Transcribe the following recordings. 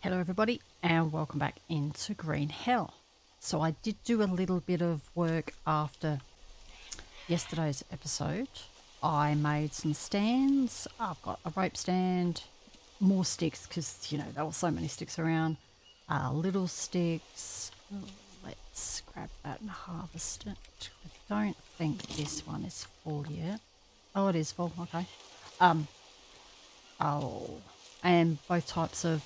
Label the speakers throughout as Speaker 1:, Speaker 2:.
Speaker 1: Hello everybody and welcome back into Green Hell. So I did do a little bit of work after yesterday's episode. I made some stands. I've got a rope stand, more sticks because, you know, there were so many sticks around. Little sticks. Let's grab that and harvest it. I don't think this one is full yet. Oh, it is full. Okay. And both types of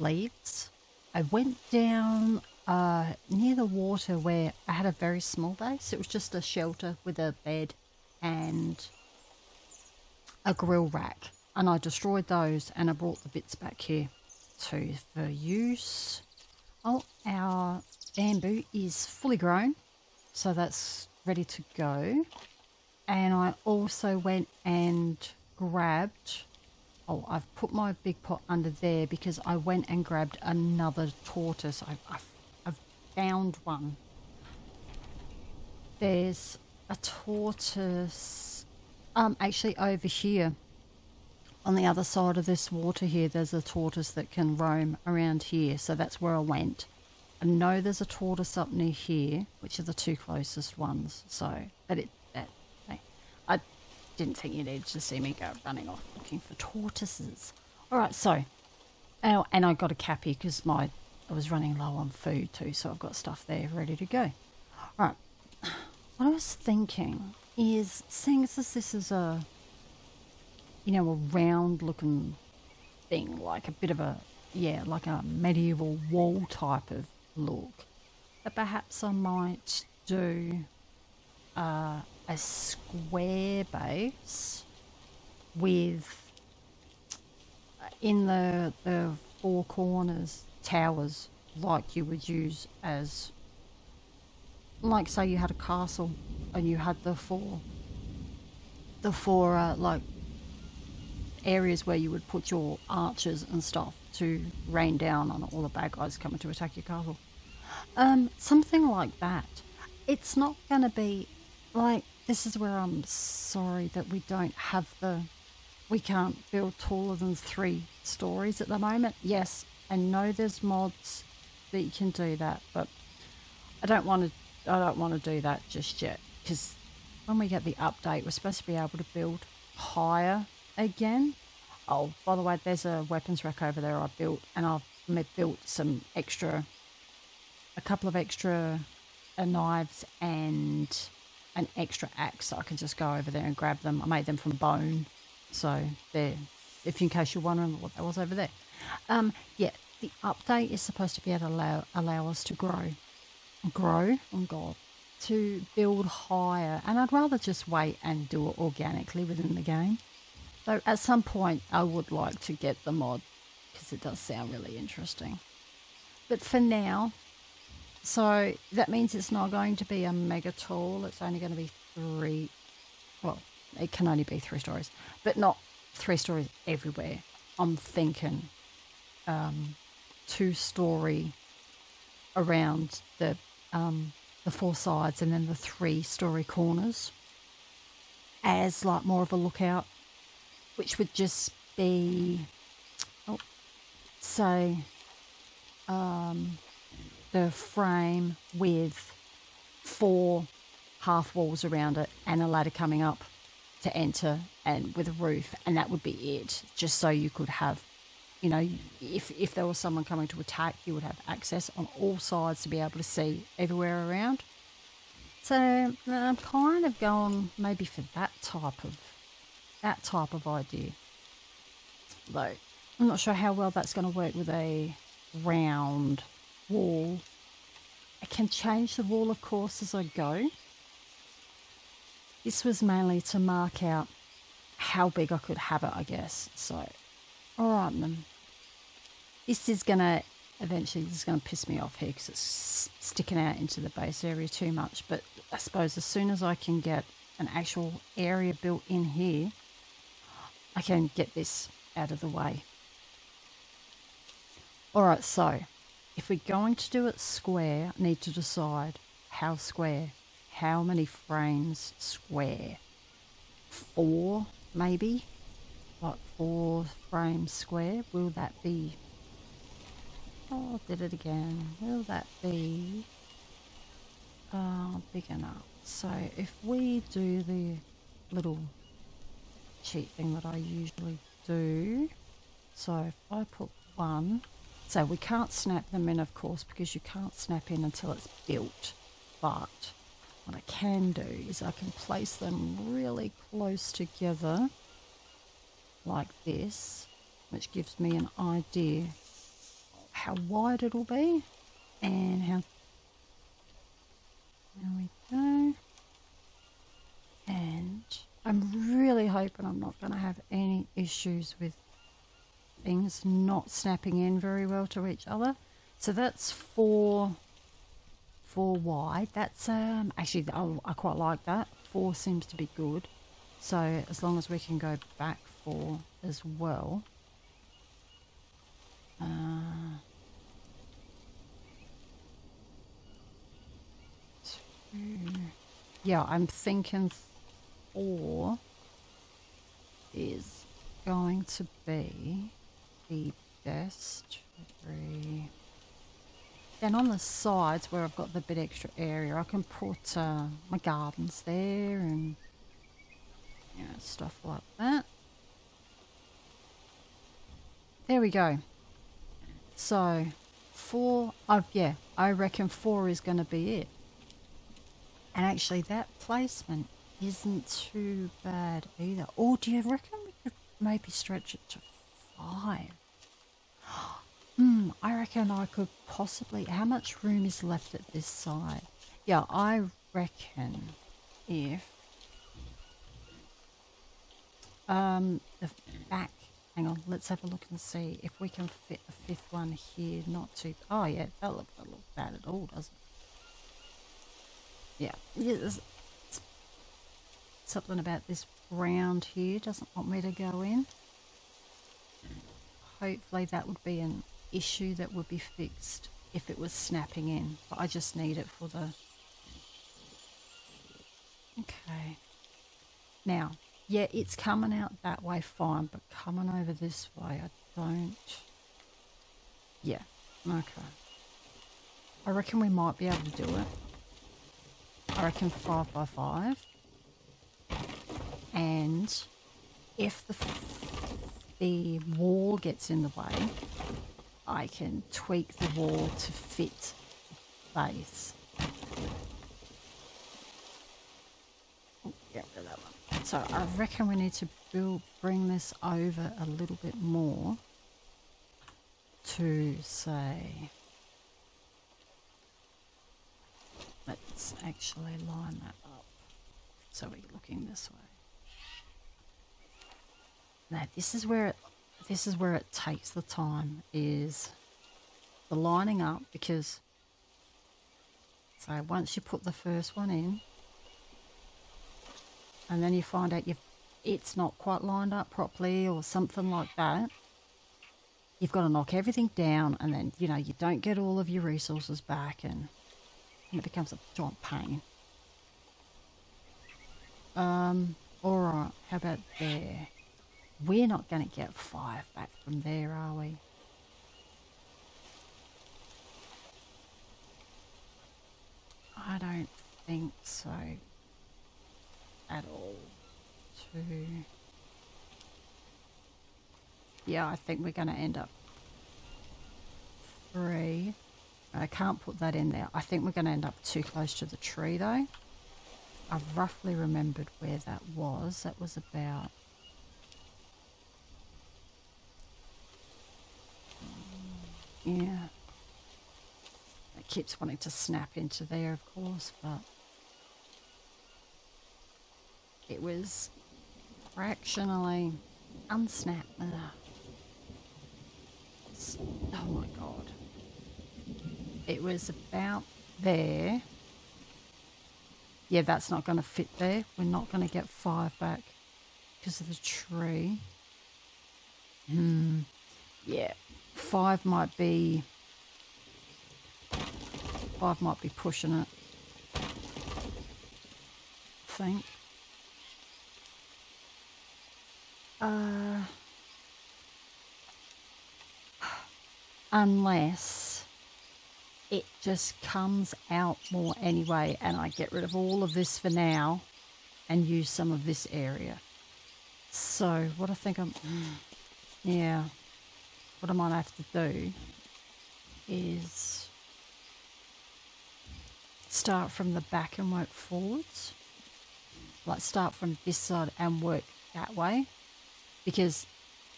Speaker 1: leaves. I went down near the water where I had a very small base. It was just a shelter with a bed and a grill rack, and I destroyed those and I brought the bits back here for use. Oh, our bamboo is fully grown, so that's ready to go. And I also went and grabbed, I've put my big pot under there because I went and grabbed another tortoise. I've found one. There's a tortoise, actually over here on the other side of this water here, there's a tortoise that can roam around here. So that's where I went. I know there's a tortoise up near here, which are the two closest ones. So, I didn't think you needed to see me go running off looking for tortoises. All right, so, and I got a cappy because I was running low on food too, so I've got stuff there ready to go. All right, what I was thinking is, seeing as this is a, you know, a round looking thing, like a bit of a, like a medieval wall type of look, that perhaps I might do a square base with, in the four corners, towers like you would use as, like say you had a castle and you had the four like areas where you would put your archers and stuff to rain down on all the bad guys coming to attack your castle. Something like that. It's not going to be like, this is where I'm sorry that we don't have we can't build taller than 3 stories at the moment. Yes, I know there's mods that you can do that, but I don't want to do that just yet, because when we get the update, we're supposed to be able to build higher again. Oh, by the way, there's a weapons rack over there I built, and I've built a couple of extra knives and an extra axe, so I can just go over there and grab them. I made them from bone, so there, if in case you're wondering what that was over there. The update is supposed to be able to allow us to grow, oh god, to build higher, and I'd rather just wait and do it organically within the game. So at some point I would like to get the mod, because it does sound really interesting. But for now, so that means it's not going to be a mega tall. It's only going to be 3. Well, it can only be 3 stories, but not 3 stories everywhere. I'm thinking 2-story around the 4 sides, and then the 3-story corners as like more of a lookout, which would just be, say, the frame with 4 half walls around it and a ladder coming up to enter, and with a roof, and that would be it. Just so you could have, you know, if there was someone coming to attack, you would have access on all sides to be able to see everywhere around. So I'm kind of going maybe for that type of idea, though I'm not sure how well that's going to work with a round wall. I can change the wall, of course, as I go. This was mainly to mark out how big I could have it, I guess. So, alright then. This is going to piss me off here because it's sticking out into the base area too much. But I suppose as soon as I can get an actual area built in here, I can get this out of the way. Alright, so if we're going to do it square, I need to decide how square. How many frames square? 4, maybe? Like 4 frames square? Will that be Oh, did it again. Will that be big enough? So if we do the little cheat thing that I usually do, so if I put one, so we can't snap them in, of course, because you can't snap in until it's built. But what I can do is I can place them really close together like this, which gives me an idea of how wide it'll be and how. There we go. And I'm really hoping I'm not going to have any issues with things not snapping in very well to each other. So that's four wide. That's actually I quite like that. 4 seems to be good. So as long as we can go back 4 as well. Yeah, I'm thinking 4 is going to be the best. 3. Then on the sides where I've got the bit extra area, I can put my gardens there and stuff like that. There we go. So 4, I reckon 4 is going to be it. And actually that placement isn't too bad either. Or do you reckon we could maybe stretch it to 5? I reckon I could possibly... How much room is left at this side? Yeah, I reckon if... the back... Hang on, let's have a look and see if we can fit a 5th one here. Not too... Oh, yeah, that doesn't look bad at all, does it? Yeah, there's something about this round here doesn't want me to go in. Hopefully that would be an issue that would be fixed if it was snapping in, but I just need it for the... Okay. Now, yeah, it's coming out that way fine, but coming over this way, I don't... Yeah, okay. I reckon we might be able to do it. I reckon 5 by 5. And if the wall gets in the way, I can tweak the wall to fit the base. Oh, get rid of that one. So I reckon we need to bring this over a little bit more to say... Let's actually line that up so we're looking this way. Now this is where it takes the time, is the lining up, because so once you put the first one in and then you find out it's not quite lined up properly or something like that, you've got to knock everything down, and then you don't get all of your resources back, and it becomes a giant pain. Alright, how about there? We're not going to get 5 back from there, are we? I don't think so at all. 2. Yeah, I think we're going to end up 3. I can't put that in there. I think we're going to end up too close to the tree though. I've roughly remembered where that was. That was about... Yeah. It keeps wanting to snap into there, of course, but... It was fractionally unsnapped. Oh my god. It was about there. Yeah, that's not going to fit there. We're not going to get 5 back because of the tree. Yeah, 5 might be pushing it, I think. Unless it just comes out more anyway, and I get rid of all of this for now and use some of this area. So what I think yeah, what I might have to do is start from the back and work forwards. Like start from this side and work that way, because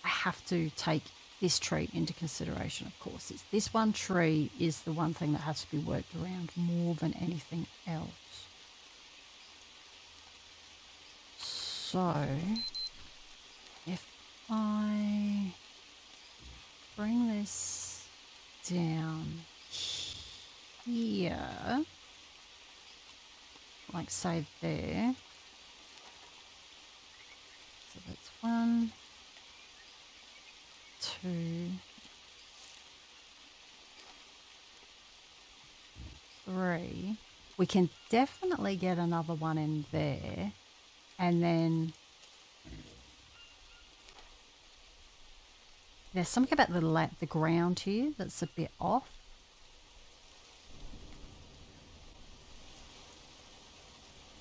Speaker 1: I have to take this tree into consideration, of course. It's this one tree is the one thing that has to be worked around more than anything else. So if I bring this down here, like say there, so that's 1, 2, 3. We can definitely get another one in there, and then there's something about the ground here that's a bit off.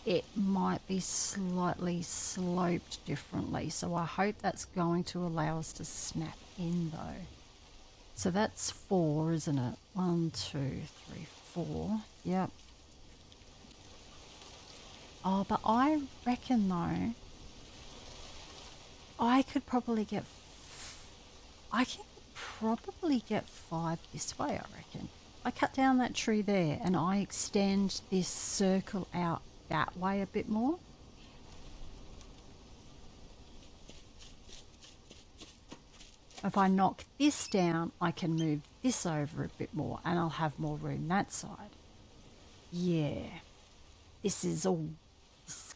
Speaker 1: It might be slightly sloped differently, so I hope that's going to allow us to snap in though. So that's 4, isn't it? 1, 2, 3, 4. Yep. Oh, but I reckon though, I can probably get 5 this way, I reckon. I cut down that tree there and I extend this circle out that way a bit more. If I knock this down, I can move this over a bit more and I'll have more room that side. Yeah, this is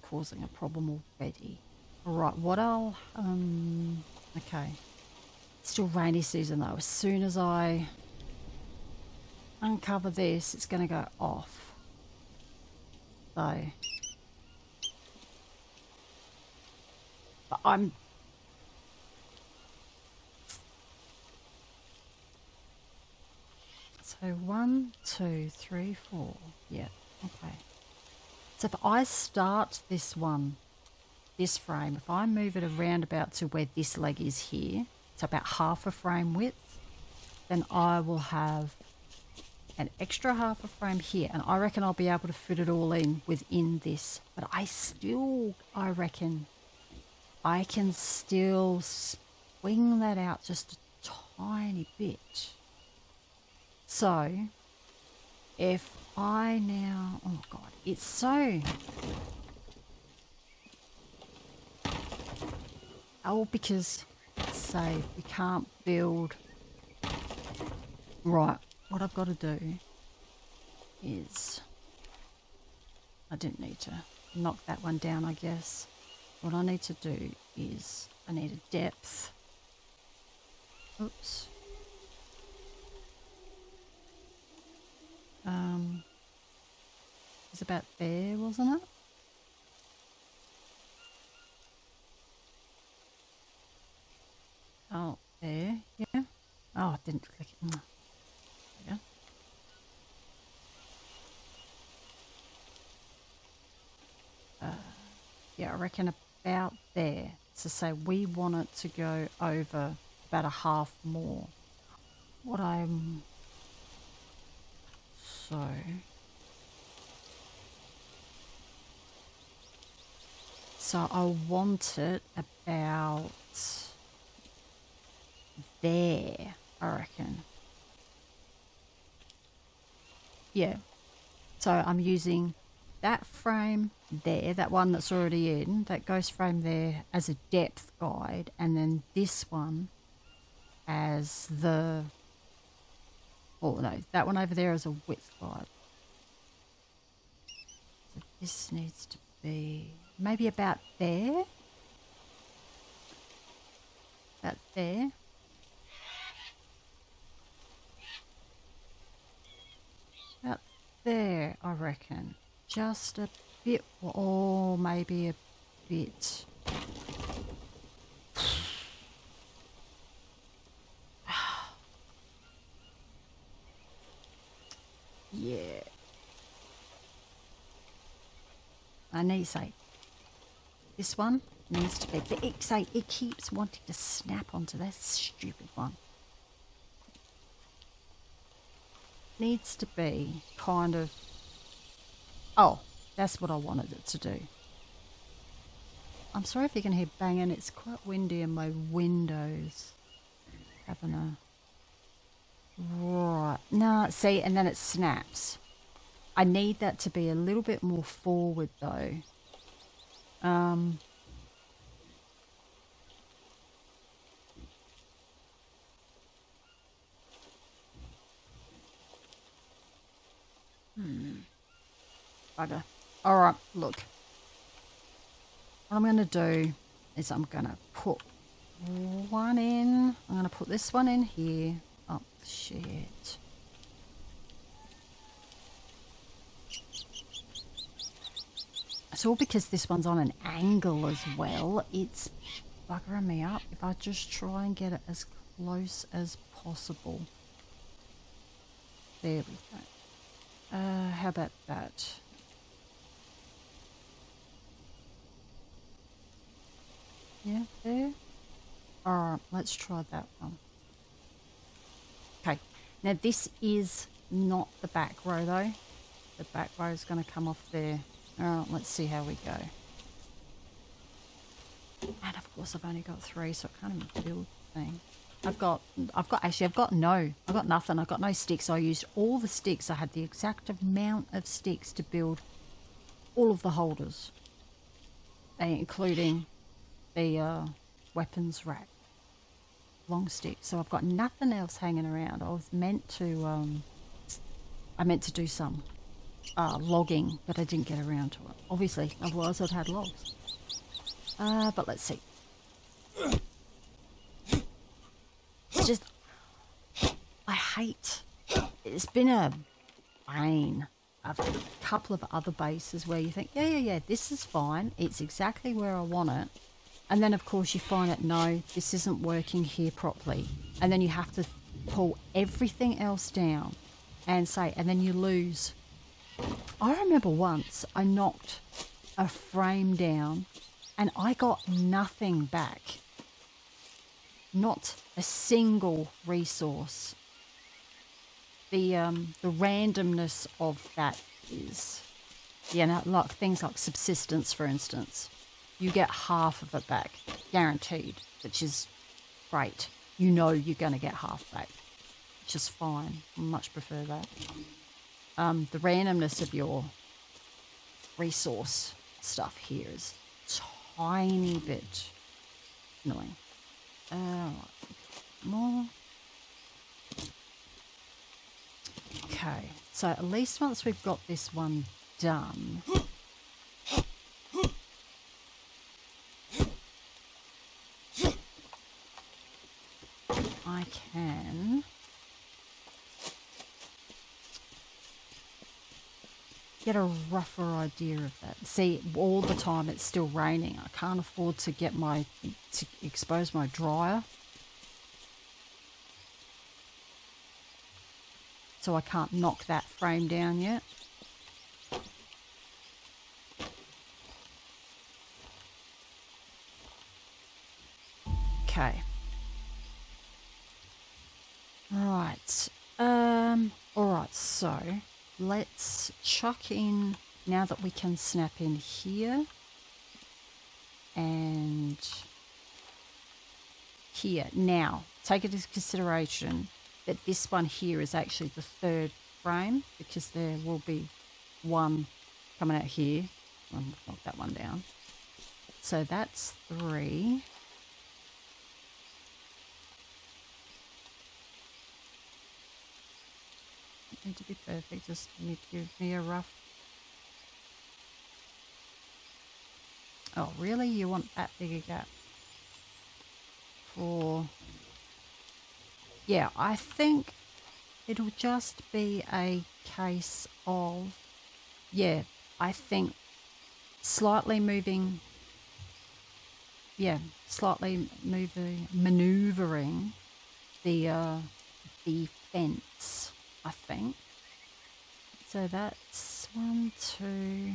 Speaker 1: causing a problem already. All right, what I'll, okay. Still rainy season though. As soon as I uncover this, it's going to go off. So, but so 1, 2, 3, 4. Yeah, okay. So if I start this frame, if I move it around about to where this leg is here, so about half a frame width, then I will have an extra half a frame here, and I reckon I'll be able to fit it all in within this. But I reckon I can still swing that out just a tiny bit. So if I now, oh God, it's so, because say we can't build, right. What I've got to do is, I didn't need to knock that one down, I guess. What I need to do is, I need a depth. Oops. It's about there, wasn't it? Oh, there, yeah. Oh, I didn't click it. Yeah, I reckon about there. So say we want it to go over about a half more. So I want it about there, I reckon. Yeah. So I'm using that frame there, that one that's already in, that ghost frame there as a depth guide, and then this one as the, oh no, that one over there as a width guide. So this needs to be maybe about there. About there. About there, I reckon. Just a bit, or maybe a bit. Yeah. I need to say, this one needs to be, but it keeps wanting to snap onto that stupid one. Needs to be kind of, oh, that's what I wanted it to do. I'm sorry if you can hear banging, it's quite windy in my windows. Having a, right, no, see, and then it snaps. I need that to be a little bit more forward though. Bugger. Alright, look. What I'm going to do is I'm going to put one in. I'm going to put this one in here. Oh, shit. It's all because this one's on an angle as well. It's buggering me up. If I just try and get it as close as possible. There we go. How about that? Yeah, there. Alright, let's try that one. Okay, now this is not the back row though. The back row is going to come off there. Alright, let's see how we go. And of course I've only got 3, so I can't even build the thing. I've got nothing. I've got no sticks. I used all the sticks. I had the exact amount of sticks to build all of the holders, including the weapons rack. Long stick. So I've got nothing else hanging around. I meant to do some logging, but I didn't get around to it. Obviously, otherwise I'd had logs. But let's see. It's just, I hate, it's been a bane. I've had a couple of other bases where you think, yeah, this is fine. It's exactly where I want it. And then, of course, you find that, no, this isn't working here properly. And then you have to pull everything else down and then you lose. I remember once I knocked a frame down and I got nothing back. Not a single resource. The randomness of that is, like things like subsistence, for instance. You get half of it back, guaranteed, which is great. You know you're going to get half back, which is fine. I much prefer that. The randomness of your resource stuff here is tiny bit annoying. More. Okay, so at least once we've got this one done, I can get a rougher idea of that. See, all the time it's still raining. I can't afford to expose my dryer. So I can't knock that frame down yet. Okay. Right. Alright, so let's chuck in, now that we can snap in here and here. Now, take it into consideration that this one here is actually the 3rd frame, because there will be one coming out here. I'll knock that one down. So that's 3. Don't need to be perfect, just need to give me a rough. Oh, really? You want that big a gap? For... Yeah, I think it'll just be a case of, yeah, I think slightly moving, manoeuvring the fence, I think. So that's 1, 2.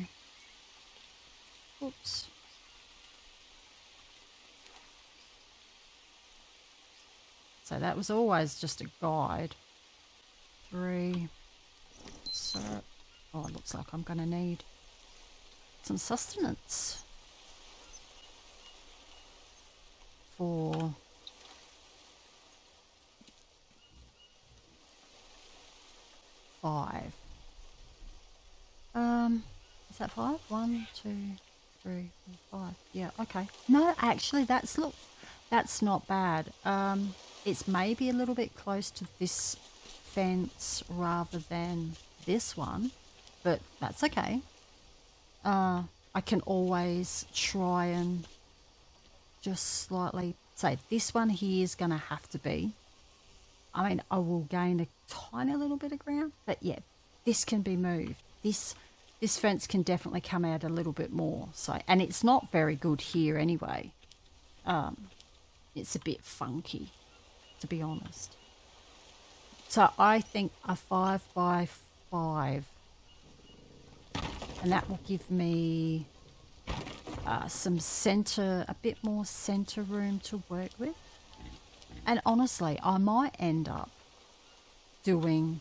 Speaker 1: Oops. So that was always just a guide. 3. So, oh, it looks like I'm going to need some sustenance. 4. 5. Is that 5? 1, 2, 3, 4, 5. Yeah, okay. No, actually, that's not bad. It's maybe a little bit close to this fence rather than this one, but that's okay. I can always try and just slightly say this one here is going to have to be. I mean, I will gain a tiny little bit of ground, but yeah, this can be moved. This fence can definitely come out a little bit more. So, and it's not very good here anyway. It's a bit funky, to be honest. So I think a 5 by 5, and that will give me some center, a bit more center room to work with. And honestly, I might end up doing,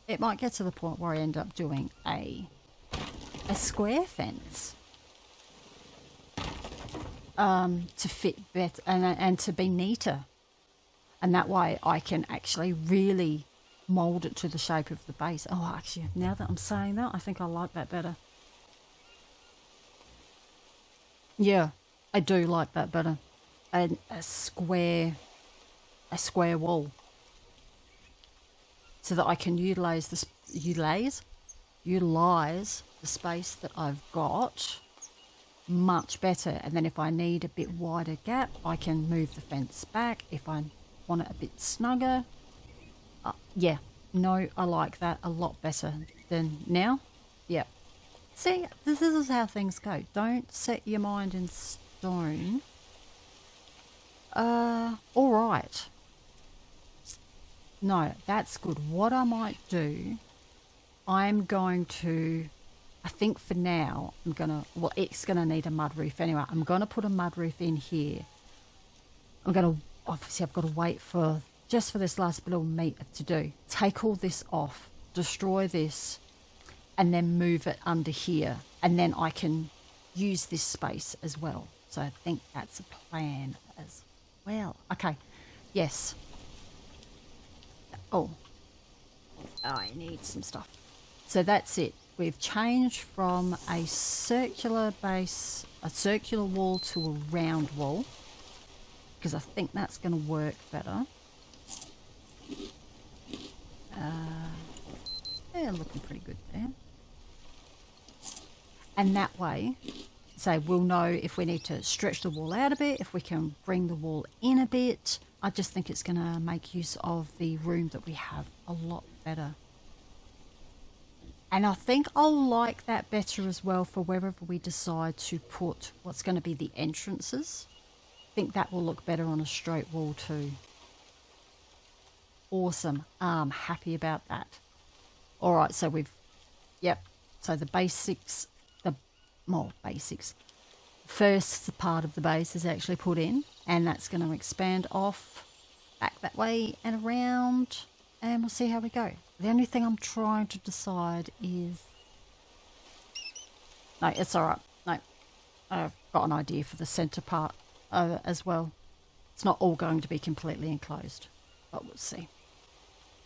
Speaker 1: it might get to the point where I end up doing a square fence to fit better and to be neater. And that way I can actually really mold it to the shape of the base. Oh, actually, now that I'm saying that, I think I like that better. Yeah, I do like that better. A square wall, so that I can utilize the space that I've got much better. And then if I need a bit wider gap, I can move the fence back. If I want it a bit snugger, yeah, no, I like that a lot better than now. Yep. See, this is how things go. Don't set your mind in stone. All right. No, that's good. What I might do, I'm going to, I think for now, it's going to need a mud roof anyway. I'm going to put a mud roof in here. Obviously I've got to wait just for this last bit of meat to do. Take all this off, destroy this, and then move it under here. And then I can use this space as well. So I think that's a plan as well. Okay, yes. Oh, I need some stuff. So that's it. We've changed from a circular base, a circular wall to a round wall, because I think that's going to work better. Yeah, looking pretty good there. And that way, so we'll know if we need to stretch the wall out a bit, if we can bring the wall in a bit. I just think it's going to make use of the room that we have a lot better. And I think I'll like that better as well for wherever we decide to put what's going to be the entrances. I think that will look better on a straight wall too. Awesome. I'm happy about that. All right, so so the basics, first part of the base is actually put in, and that's going to expand off back that way and around, and we'll see how we go. The only thing I'm trying to decide is, no, it's all right. No, I've got an idea for the center part as well. It's not all going to be completely enclosed, but we'll see.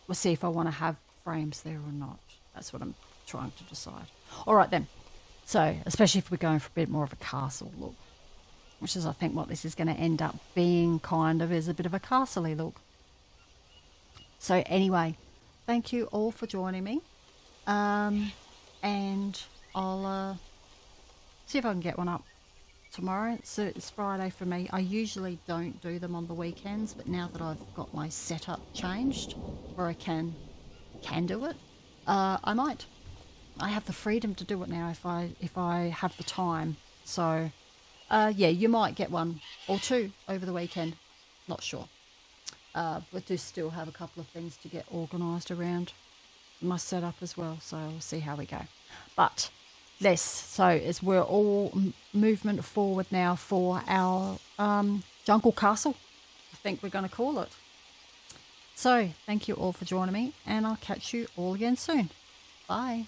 Speaker 1: We'll see if I want to have frames there or not. That's what I'm trying to decide. All right then. So, especially if we're going for a bit more of a castle look, which is, I think, what this is going to end up being, kind of, is a bit of a castle-y look. So, anyway, thank you all for joining me. And I'll see if I can get one up tomorrow. So it's Friday for me. I usually don't do them on the weekends, but now that I've got my setup changed, where I can do it, I might. I have the freedom to do it now if I have the time. So, yeah, you might get one or two over the weekend. Not sure. But do still have a couple of things to get organised around. my setup as well. So we'll see how we go. But this, so as we're all movement forward now for our jungle castle, I think we're going to call it. So thank you all for joining me, and I'll catch you all again soon. Bye.